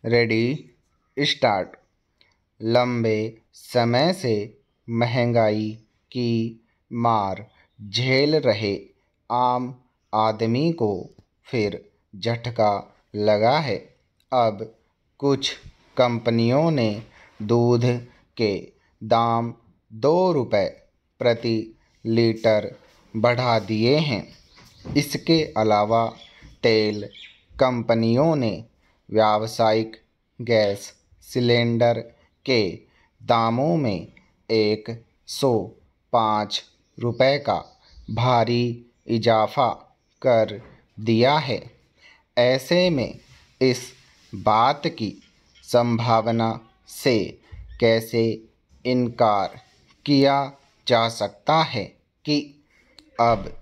Ready start. लंबे समय से महंगाई की मार झेल रहे आम आदमी को फिर झटका लगा है। अब कुछ कंपनियों ने दूध के दाम 2 रुपये प्रति लीटर बढ़ा दिए हैं। इसके अलावा तेल कंपनियों ने व्यावसायिक गैस सिलेंडर के दामों में 105 रुपये का भारी इजाफा कर दिया है। ऐसे में इस बात की संभावना से कैसे इनकार किया जा सकता है कि अब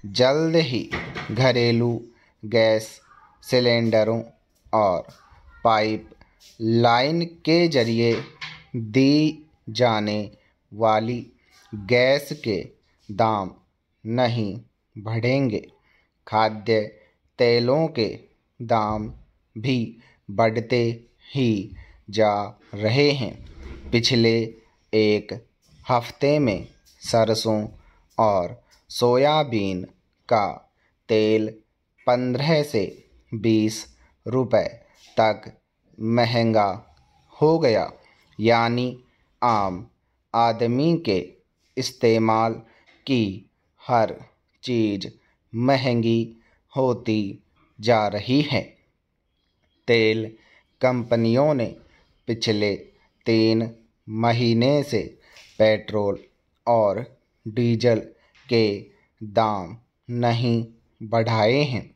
जल्द ही घरेलू गैस सिलेंडरों और पाइप लाइन के जरिए दी जाने वाली गैस के दाम नहीं बढ़ेंगे। खाद्य तेलों के दाम भी बढ़ते ही जा रहे हैं। पिछले एक हफ्ते में सरसों और सोयाबीन का तेल 15 से 20 रुपये तक महंगा हो गया। यानी आम आदमी के इस्तेमाल की हर चीज़ महंगी होती जा रही है। तेल कंपनियों ने पिछले 3 महीने से पेट्रोल और डीजल के दाम नहीं बढ़ाए हैं।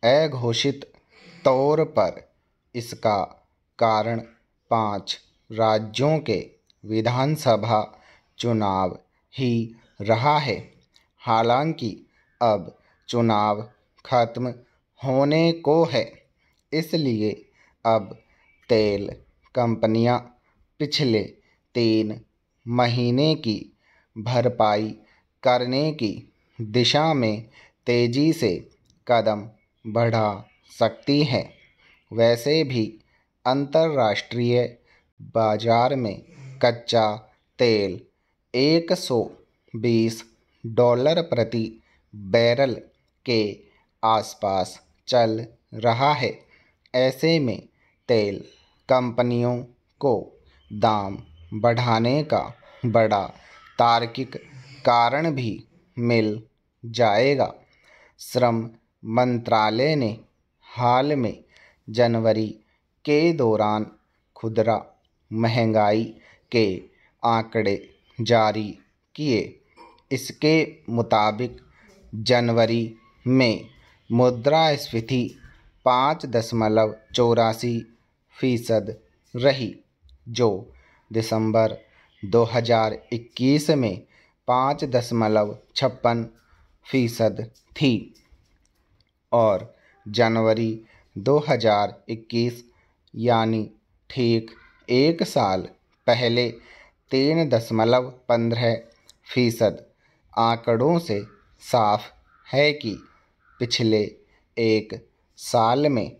अघोषित तौर पर इसका कारण 5 राज्यों के विधानसभा चुनाव ही रहा है। हालांकि अब चुनाव खत्म होने को है, इसलिए अब तेल कंपनियां पिछले 3 महीने की भरपाई करने की दिशा में तेज़ी से कदम बढ़ा सकती हैं। वैसे भी अंतर्राष्ट्रीय बाजार में कच्चा तेल $120 प्रति बैरल के आसपास चल रहा है। ऐसे में तेल कंपनियों को दाम बढ़ाने का बड़ा तार्किक कारण भी मिल जाएगा। श्रम मंत्रालय ने हाल में जनवरी के दौरान खुदरा महंगाई के आंकड़े जारी किए। इसके मुताबिक जनवरी में मुद्रास्फीति 5.84% रही, जो दिसंबर 2021 में 5.56% थी और जनवरी 2021 यानी ठीक एक साल पहले 3.15% आंकड़ों से साफ है कि पिछले एक साल में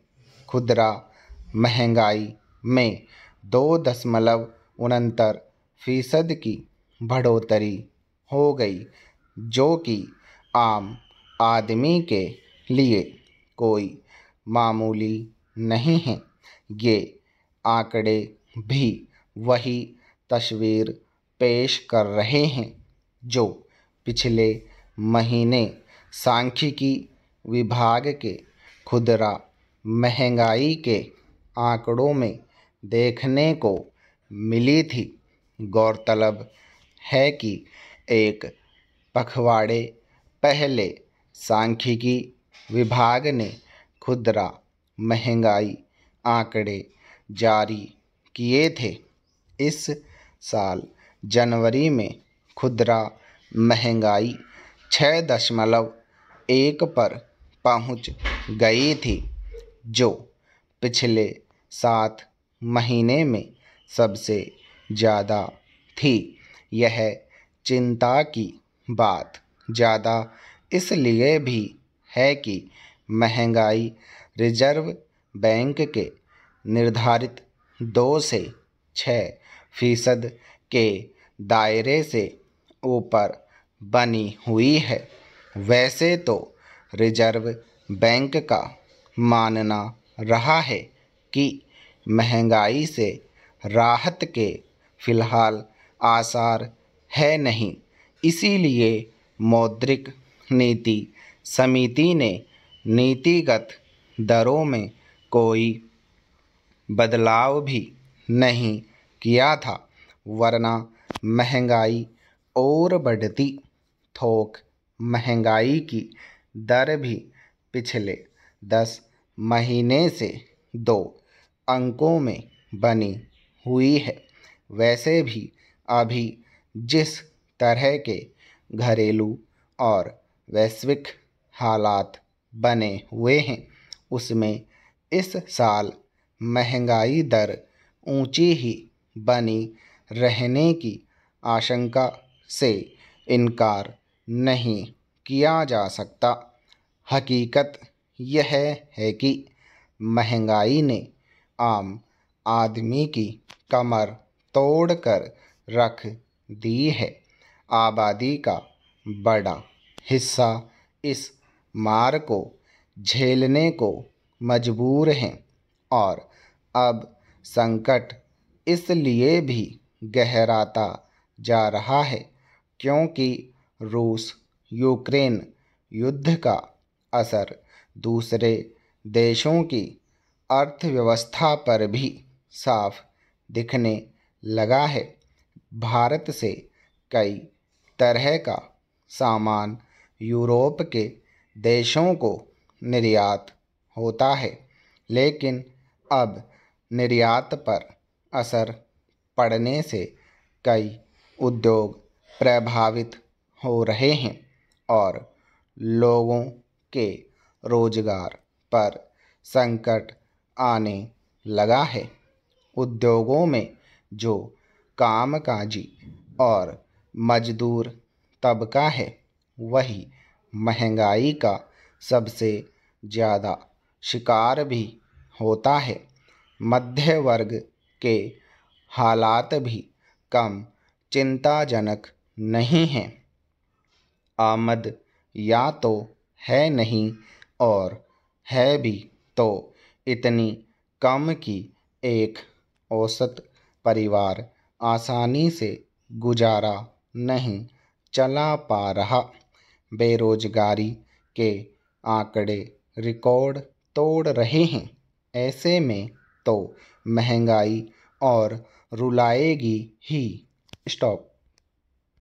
खुदरा महंगाई में 2.69% की बढ़ोतरी हो गई, जो कि आम आदमी के लिए कोई मामूली नहीं है। ये आंकड़े भी वही तस्वीर पेश कर रहे हैं जो पिछले महीने सांख्यिकी विभाग के खुदरा महंगाई के आंकड़ों में देखने को मिली थी। गौरतलब है कि एक पखवाड़े पहले सांख्यिकी विभाग ने खुदरा महंगाई आंकड़े जारी किए थे। इस साल जनवरी में खुदरा महंगाई 6.1 पर पहुंच गई थी, जो पिछले 7 महीने में सबसे ज़्यादा थी। यह चिंता की बात ज़्यादा इसलिए भी है कि महंगाई रिजर्व बैंक के निर्धारित 2 से 6% के दायरे से ऊपर बनी हुई है। वैसे तो रिजर्व बैंक का मानना रहा है कि महंगाई से राहत के फिलहाल आसार है नहीं, इसीलिए मौद्रिक नीति समिति ने नीतिगत दरों में कोई बदलाव भी नहीं किया था, वरना महंगाई और बढ़ती। थोक महंगाई की दर भी पिछले 10 महीने से 2 अंकों में बनी हुई है। वैसे भी अभी जिस तरह के घरेलू और वैश्विक हालात बने हुए हैं, उसमें इस साल महंगाई दर ऊंची ही बनी रहने की आशंका से इनकार नहीं किया जा सकता। हकीकत यह है कि महंगाई ने आम आदमी की कमर तोड़ कर रख दी है। आबादी का बड़ा हिस्सा इस मार को झेलने को मजबूर हैं और अब संकट इसलिए भी गहराता जा रहा है क्योंकि रूस यूक्रेन युद्ध का असर दूसरे देशों की अर्थव्यवस्था पर भी साफ दिखने लगा है। भारत से कई तरह का सामान यूरोप के देशों को निर्यात होता है, लेकिन अब निर्यात पर असर पड़ने से कई उद्योग प्रभावित हो रहे हैं और लोगों के रोजगार पर संकट आने लगा है। उद्योगों में जो कामकाजी और मजदूर तबका है, वही महंगाई का सबसे ज़्यादा शिकार भी होता है। मध्य वर्ग के हालात भी कम चिंताजनक नहीं हैं। आमद या तो है नहीं और है भी तो इतनी कम कि एक औसत परिवार आसानी से गुजारा नहीं चला पा रहा। बेरोजगारी के आंकड़े रिकॉर्ड तोड़ रहे हैं। ऐसे में तो महंगाई और रुलाएगी ही। स्टॉप।